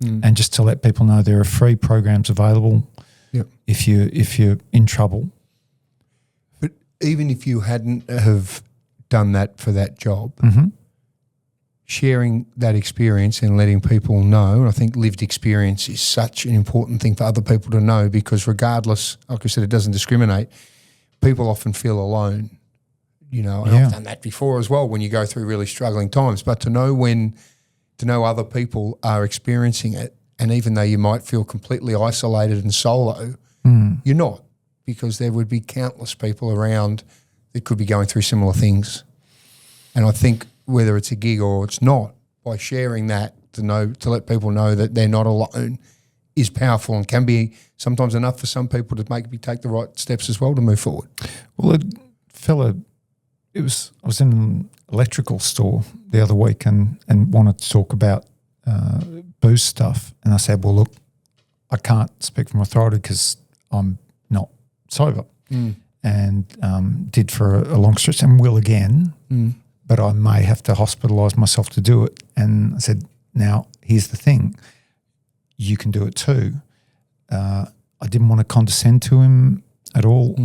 And just to let people know there are free programs available. Yep. If you're in trouble. But even if you hadn't have done that for that job, sharing that experience and letting people know, and I think lived experience is such an important thing for other people to know, because regardless, like I said, it doesn't discriminate. People often feel alone, and I've done that before as well when you go through really struggling times. But to know other people are experiencing it, and even though you might feel completely isolated and solo, you're not, because there would be countless people around that could be going through similar things. And I think whether it's a gig or it's not, by sharing that to let people know that they're not alone is powerful, and can be sometimes enough for some people to make me take the right steps as well to move forward. Well, I was in an electrical store the other week and wanted to talk about booze stuff, and I said, well, look, I can't speak from authority because I'm not sober, and did for a long stretch and will again, but I may have to hospitalise myself to do it. And I said, now, here's the thing, you can do it too. I didn't want to condescend to him at all.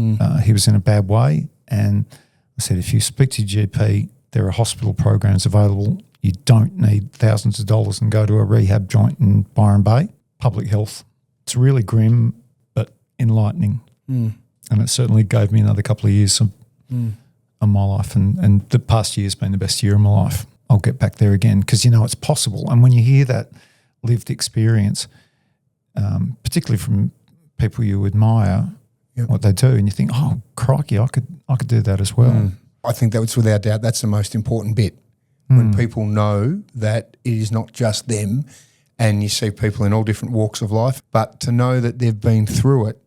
He was in a bad way, and I said, if you speak to your GP, there are hospital programs available. You don't need thousands of dollars and go to a rehab joint in Byron Bay. Public health. It's really grim but enlightening. And it certainly gave me another couple of years of my life. And the past year's been the best year of my life. I'll get back there again because, it's possible. And when you hear that lived experience, particularly from people you admire, what they do, and you think, oh, crikey, I could do that as well. I think that's without doubt, that's the most important bit. When people know that it is not just them, and you see people in all different walks of life, but to know that they've been through it.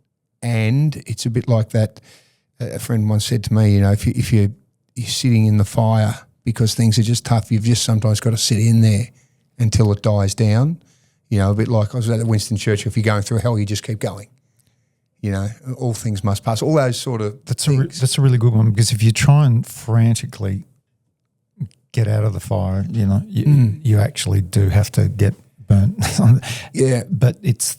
And it's a bit like that, a friend once said to me, if you're sitting in the fire because things are just tough, you've just sometimes got to sit in there until it dies down. A bit like I was at Winston Churchill, if you're going through hell, you just keep going. All things must pass. All those sort of things. That's a really good one, because if you try and frantically get out of the fire, you actually do have to get burnt. Yeah. But it's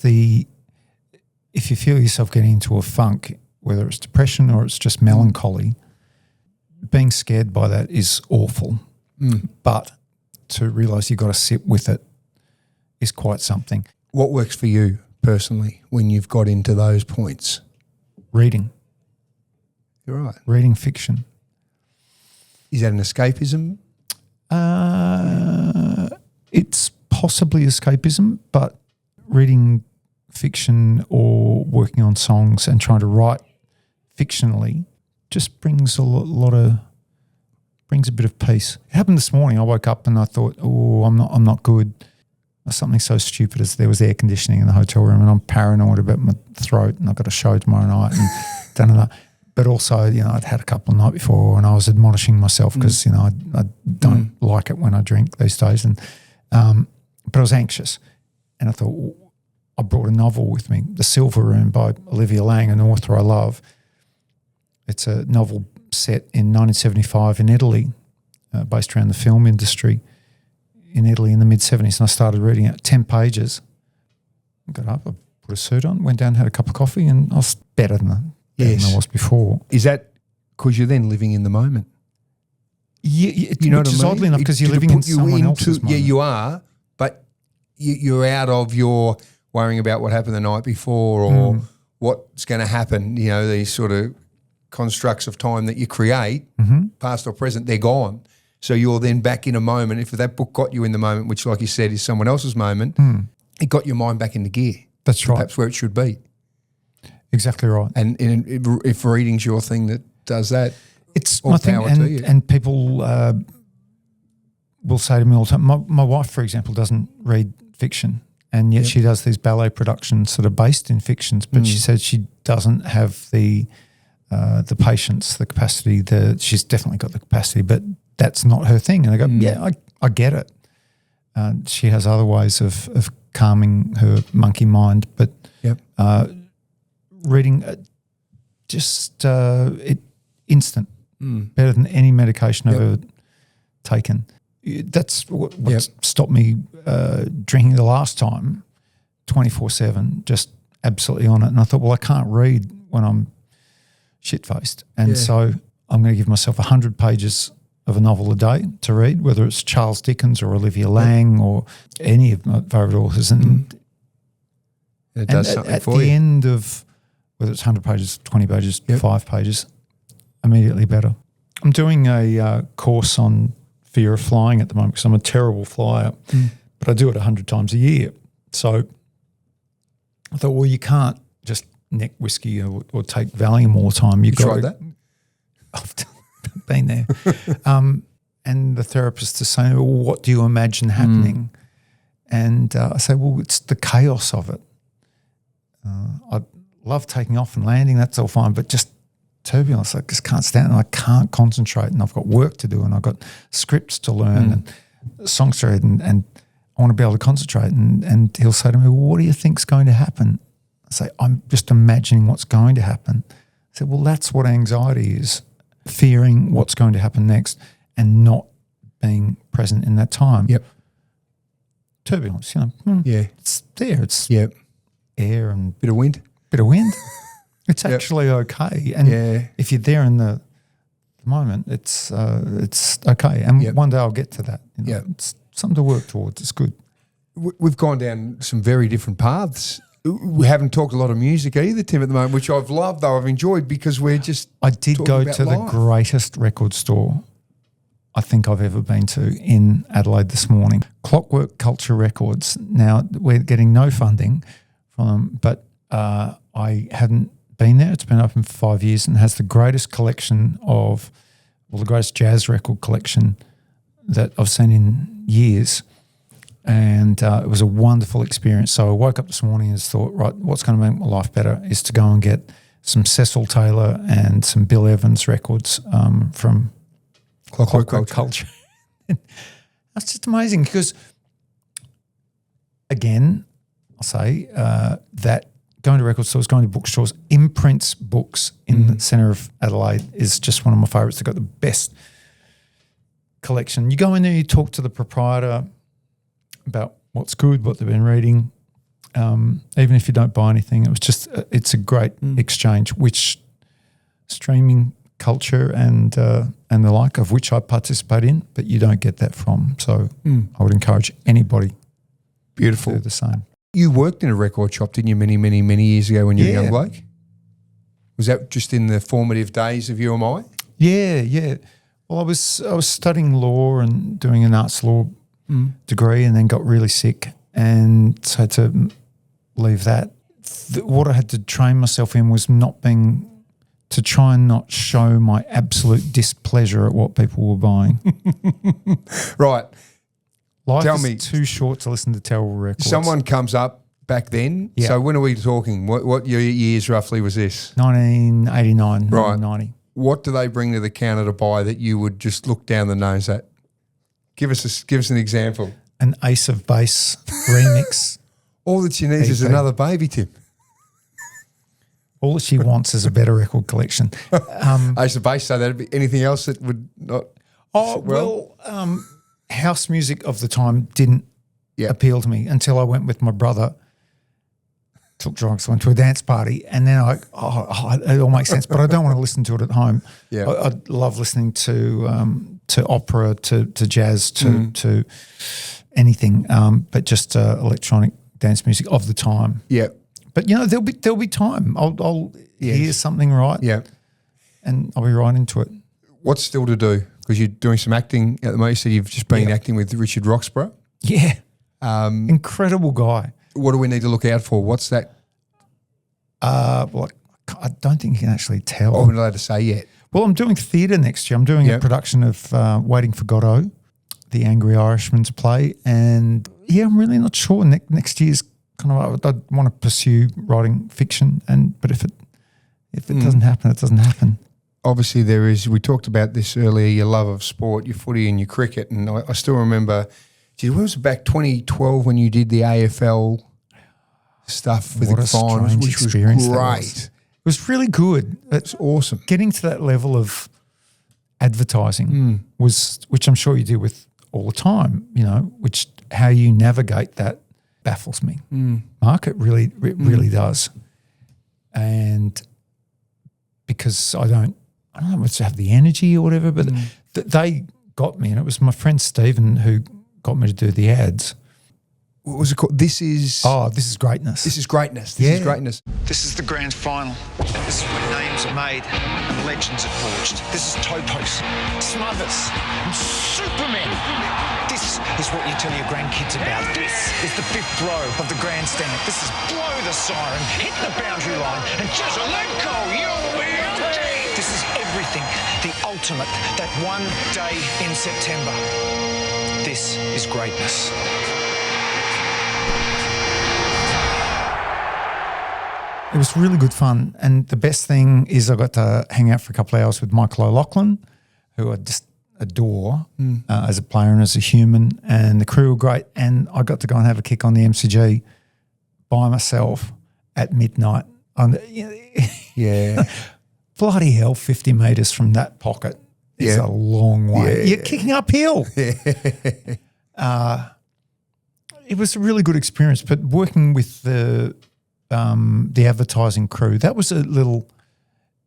if you feel yourself getting into a funk, whether it's depression or it's just melancholy, being scared by that is awful. But to realise you've got to sit with it is quite something. What works for you personally when you've got into those points? Reading. You're right. Reading fiction. Is that an escapism? It's possibly escapism, but reading fiction or working on songs and trying to write fictionally just brings brings a bit of peace. It happened this morning. I woke up and I thought, oh, I'm not good. Something so stupid as there was air conditioning in the hotel room, and I'm paranoid about my throat, and I've got a show tomorrow night and da-da-da. But also, I'd had a couple the night before, and I was admonishing myself because, I don't like it when I drink these days. And but I was anxious, and I thought, I brought a novel with me, The Silver Room by Olivia Laing, an author I love. It's a novel set in 1975 in Italy, based around the film industry in Italy in the mid-70s, and I started reading it, 10 pages. I got up, I put a suit on, went down, had a cup of coffee, and I was better than I was before. Is that because you're then living in the moment? Yeah, which is oddly enough because you're living in someone else's moment. Yeah, you are, but you're out of your worrying about what happened the night before or what's going to happen, these sort of constructs of time that you create, past or present, they're gone. So you're then back in a moment. If that book got you in the moment, which like you said is someone else's moment, it got your mind back into gear. That's right. Perhaps where it should be. Exactly right. And if reading's your thing that does that, it's my thing. And people will say to me all the time, my wife, for example, doesn't read fiction, and yet she does these ballet productions that are based in fictions, but she said she doesn't have the patience, the capacity. She's definitely got the capacity, but that's not her thing. And I go, I get it. She has other ways of calming her monkey mind, but reading instant, better than any medication I've ever taken. That's what stopped me drinking the last time, 24/7, just absolutely on it. And I thought, well, I can't read when I'm shit-faced. And so I'm going to give myself 100 pages of a novel a day to read, whether it's Charles Dickens or Olivia Laing or any of my favourite authors. And it does something at for the you. end of, whether it's 100 pages, 20 pages, 5 pages, immediately better. I'm doing a course on fear of flying at the moment because I'm a terrible flyer, but I do it 100 times a year. So I thought, well, you can't just neck whiskey or take Valium all the time. You tried that? I've been there. And the therapist is saying, well, what do you imagine happening? And I say, well, it's the chaos of it. I love taking off and landing, that's all fine, but just turbulence, I just can't stand it. I can't concentrate, and I've got work to do, and I've got scripts to learn and songs to read, and I want to be able to concentrate. And he'll say to me, well, what do you think's going to happen? I say, I'm just imagining what's going to happen. I said, well, that's what anxiety is, fearing what's going to happen next and not being present in that time. Yep. Turbulence, it's there. It's air and Bit of wind. It's actually okay. And if you're there in the moment, it's okay. And one day I'll get to that. It's something to work towards. It's good. We've gone down some very different paths. We haven't talked a lot of music either, Tim, at the moment, which I've loved, though. I've enjoyed because we're just I did go talking to about the life. greatest record store I think I've ever been to in Adelaide this morning. Clockwork Culture Records. Now, we're getting no funding from them, but I hadn't been there. It's been open for 5 years and has the greatest collection of, the greatest jazz record collection that I've seen in years. And it was a wonderful experience. So I woke up this morning and just thought, right, what's going to make my life better is to go and get some Cecil Taylor and some Bill Evans records from Clockwork Culture. That's just amazing because, again, I'll say that going to record stores, going to bookstores, Imprints Books in the centre of Adelaide is just one of my favourites. They've got the best collection. You go in there, you talk to the proprietor about what's good, what they've been reading. Even if you don't buy anything, it's a great exchange, which streaming culture and the like, of which I participate in, but you don't get that from. So I would encourage anybody Beautiful. to do the same. You worked in a record shop, didn't you, many, many, many years ago when you were a young bloke? Was that just in the formative days of UMI? Yeah. Well, I was studying law and doing an arts law degree, and then got really sick, and so had to leave that. What I had to train myself in was to try and not show my absolute displeasure at what people were buying. Right. Life Tell is me, too short to listen to terrible records. someone comes up back then. Yeah. So when are we talking? What years roughly was this? 1989, Right. 1990. What do they bring to the counter to buy that you would just look down the nose at? Give us an example. An Ace of Base remix. All that she needs is EP. another baby, Tim. All that she wants is a better record collection. Ace of Base, so that'd be anything else that would not. House music of the time didn't appeal to me until I went with my brother, took drugs, went to a dance party, and then it all makes sense, but I don't want to listen to it at home. Yeah. I love listening to opera, to jazz, to anything, but just electronic dance music of the time. Yeah. But there'll be time. I'll hear something right. Yeah. And I'll be right into it. What's still to do? Because you're doing some acting at the moment. You said you've just been acting with Richard Roxburgh. Yeah. Incredible guy. What do we need to look out for? What's that? Well, I don't think you can actually tell. I'm not allowed to say yet. Well, I'm doing theatre next year. I'm doing a production of Waiting for Godot, the Angry Irishman's play. And, I'm really not sure. Next year's kind of, I want to pursue writing fiction. But if it doesn't happen, it doesn't happen. Obviously there is, we talked about this earlier, your love of sport, your footy and your cricket. And I still remember, when was it back 2012 when you did the AFL stuff for the finals, which was great. It was really good. It's awesome. Getting to that level of advertising was, which I'm sure you deal with all the time, which how you navigate that baffles me. Mark, it really does. And because I don't know whether to have the energy or whatever, but they got me, and it was my friend Stephen who got me to do the ads. What was it called? This is greatness. This is greatness. This is greatness. This is the grand final. This is where names are made and legends are forged. This is Topos, Smothers, and Supermen. This is what you tell your grandkids about. This is the fifth row of the grandstand. This is blow the siren, hit the boundary line, and just let go. You'll be okay. This is everything, the ultimate, that one day in September. This is greatness. It was really good fun, and the best thing is I got to hang out for a couple of hours with Michael O'Loughlin, who I just adore as a player and as a human, and the crew were great, and I got to go and have a kick on the MCG by myself at midnight. Yeah. Bloody hell, 50 metres from that pocket is a long way. You're kicking uphill. It was a really good experience, but working with the advertising crew, that was a little.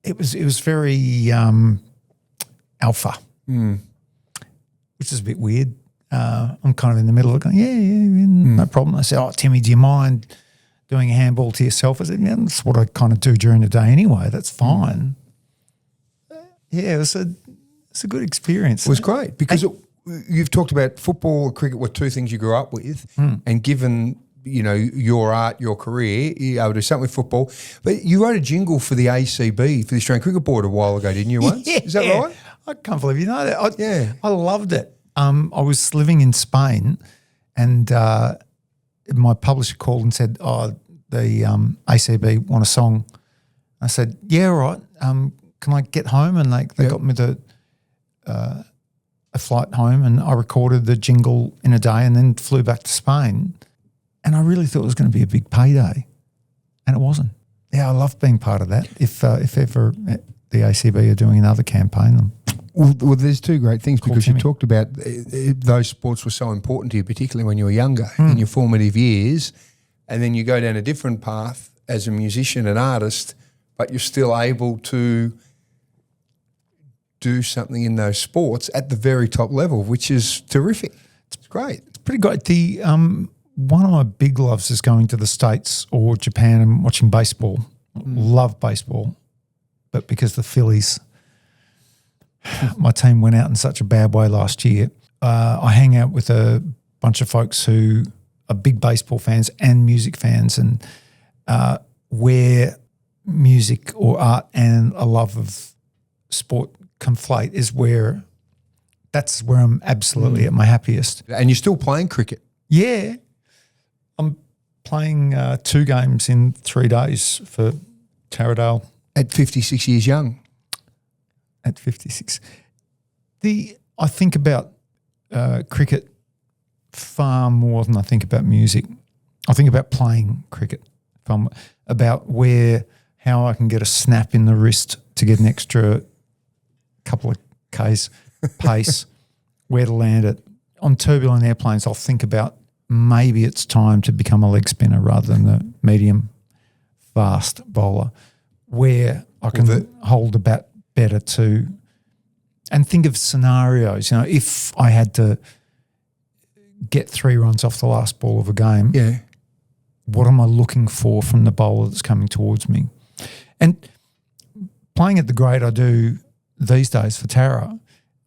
It was very alpha, which is a bit weird. I'm kind of in the middle of going, no problem. I said, "Oh, Timmy, do you mind doing a handball to yourself?" I said, "Yeah, that's what I kind of do during the day anyway. That's fine." Yeah, it was a good experience. It was great because you've talked about football and cricket were two things you grew up with, and given your art, your career, you're able to do something with football. But you wrote a jingle for the ACB, for the Australian Cricket Board a while ago, didn't you once? Is that right? I can't believe you know that. I loved it. I was living in Spain, and my publisher called and said, "Oh, the ACB want a song." I said, "Yeah, all right. Can I get home?" And they got me a flight home, and I recorded the jingle in a day and then flew back to Spain. And I really thought it was going to be a big payday, and it wasn't. Yeah, I love being part of that. If ever the ACB are doing another campaign, well, there's two great things because you talked about those sports were so important to you, particularly when you were younger in your formative years, and then you go down a different path as a musician and artist, but you're still able to do something in those sports at the very top level, which is terrific. It's great. It's pretty great. The one of my big loves is going to the States or Japan and watching baseball. Love baseball, but because the Phillies, my team went out in such a bad way last year. I hang out with a bunch of folks who are big baseball fans and music fans, and where music or art and a love of sport conflate that's where I'm absolutely at my happiest. And you're still playing cricket? Yeah. I'm playing 2 games in 3 days for Taradale. At 56 years young? At 56. I think about cricket far more than I think about music. I think about playing cricket, about how I can get a snap in the wrist to get an extra couple of Ks pace, where to land it. On turbulent airplanes, I'll think about maybe it's time to become a leg spinner rather than the medium fast bowler, where I can hold the bat better too, and think of scenarios. If I had to get 3 runs off the last ball of a game, what am I looking for from the bowler that's coming towards me? And playing at the grade I do these days for Tara,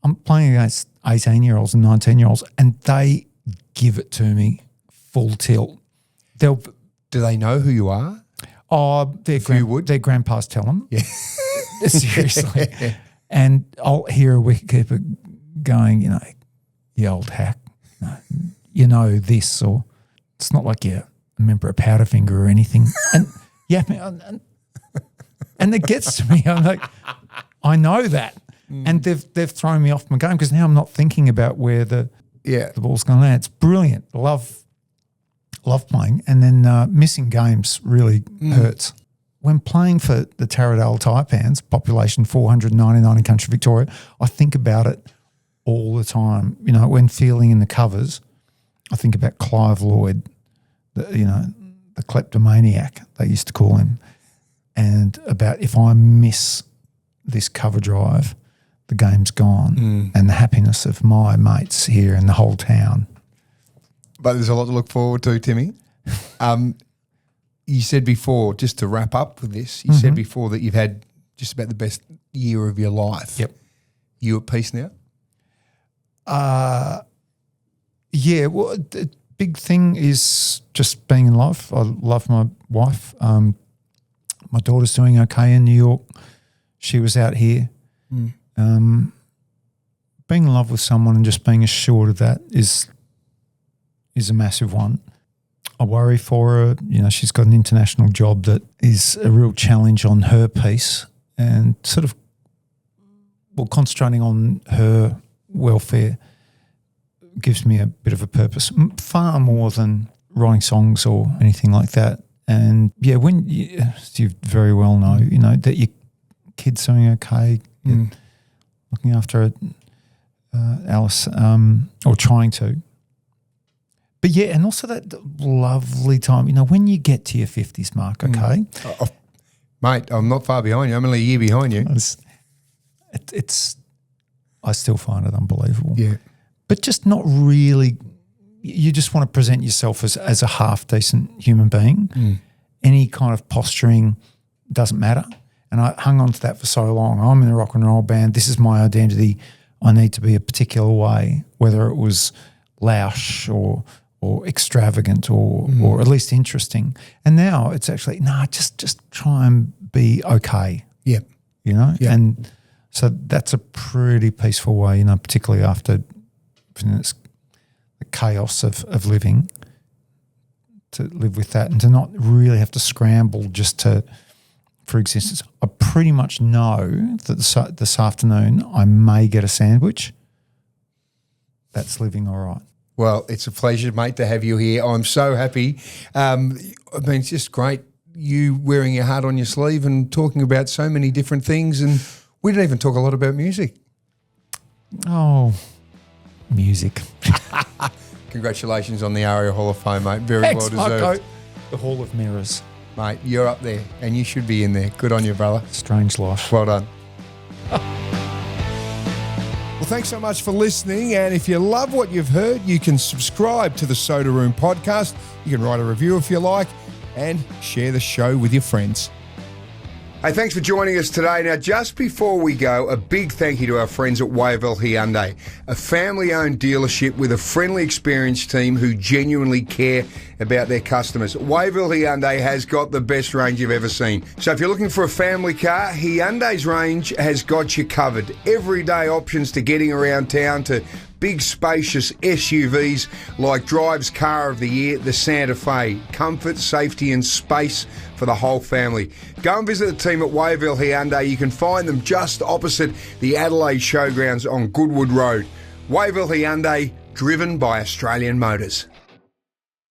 I'm playing against 18-year-olds and 19-year-olds, and they give it to me full tilt. Do they know who you are? Oh, their grandpas tell them. Yeah. Seriously. And I'll hear a wicketkeeper going, you old hack, this, or it's not like you're a member of Powderfinger or anything. And and it gets to me. I'm like, I know that. And they've thrown me off my game because now I'm not thinking about where the ball's going to land. It's brilliant. Love playing. And then missing games really hurts. when playing for the Taradale Taipans, population 499 in country Victoria, I think about it all the time. You know, when feeling in the covers, I think about Clive Lloyd, the kleptomaniac, they used to call him, and about if I miss this cover drive, the game's gone, and the happiness of my mates here in the whole town. But there's a lot to look forward to, Timmy. You said before, just to wrap up with this, you said before that you've had just about the best year of your life. Yep. You at peace now? Yeah, well, the big thing is just being in love. I love my wife. My daughter's doing okay in New York. She was out here. Being in love with someone and just being assured of that is a massive one. I worry for her. You know, she's got an international job that is a real challenge on her piece, and sort of, well, concentrating on her welfare gives me a bit of a purpose, far more than writing songs or anything like that. And yeah, when as you very well know, you know, that your kid's doing okay, looking after Alice, or trying to. But yeah, and also that lovely time, you know, when you get to your 50s mark, okay? Mate, I'm not far behind you. I'm only a year behind you. It's I still find it unbelievable. Yeah. But just not really, you just want to present yourself as a half-decent human being. Any kind of posturing doesn't matter. And I hung on to that for so long. I'm in a rock and roll band. This is my identity. I need to be a particular way, whether it was louche or extravagant or at least interesting. And now it's actually, just try and be okay. Yep. You know? Yep. And so that's a pretty peaceful way, you know, particularly after the chaos of living, to live with that and to not really have to scramble just to, for existence. I pretty much know that this afternoon I may get a sandwich. That's living all right. Well, it's a pleasure, mate, to have you here. I'm so happy. I mean, it's just great you wearing your heart on your sleeve and talking about so many different things, and we didn't even talk a lot about music. Oh, music. Congratulations on the ARIA Hall of Fame, mate. Very Thanks, well deserved. Marco. The Hall of Mirrors. Mate, you're up there and you should be in there. Good on you, brother. Strange life. Well done. Well, thanks so much for listening. And if you love what you've heard, you can subscribe to the Soda Room podcast. You can write a review if you like and share the show with your friends. Hey, thanks for joining us today. Now, just before we go, a big thank you to our friends at Wavell Hyundai, a family-owned dealership with a friendly, experienced team who genuinely care about their customers. Wavell Hyundai has got the best range you've ever seen. So if you're looking for a family car, Hyundai's range has got you covered. Everyday options to getting around town to big spacious SUVs like Drive's Car of the Year, the Santa Fe. Comfort, safety and space for the whole family. Go and visit the team at Wavell Hyundai. You can find them just opposite the Adelaide Showgrounds on Goodwood Road. Wavell Hyundai, driven by Australian Motors.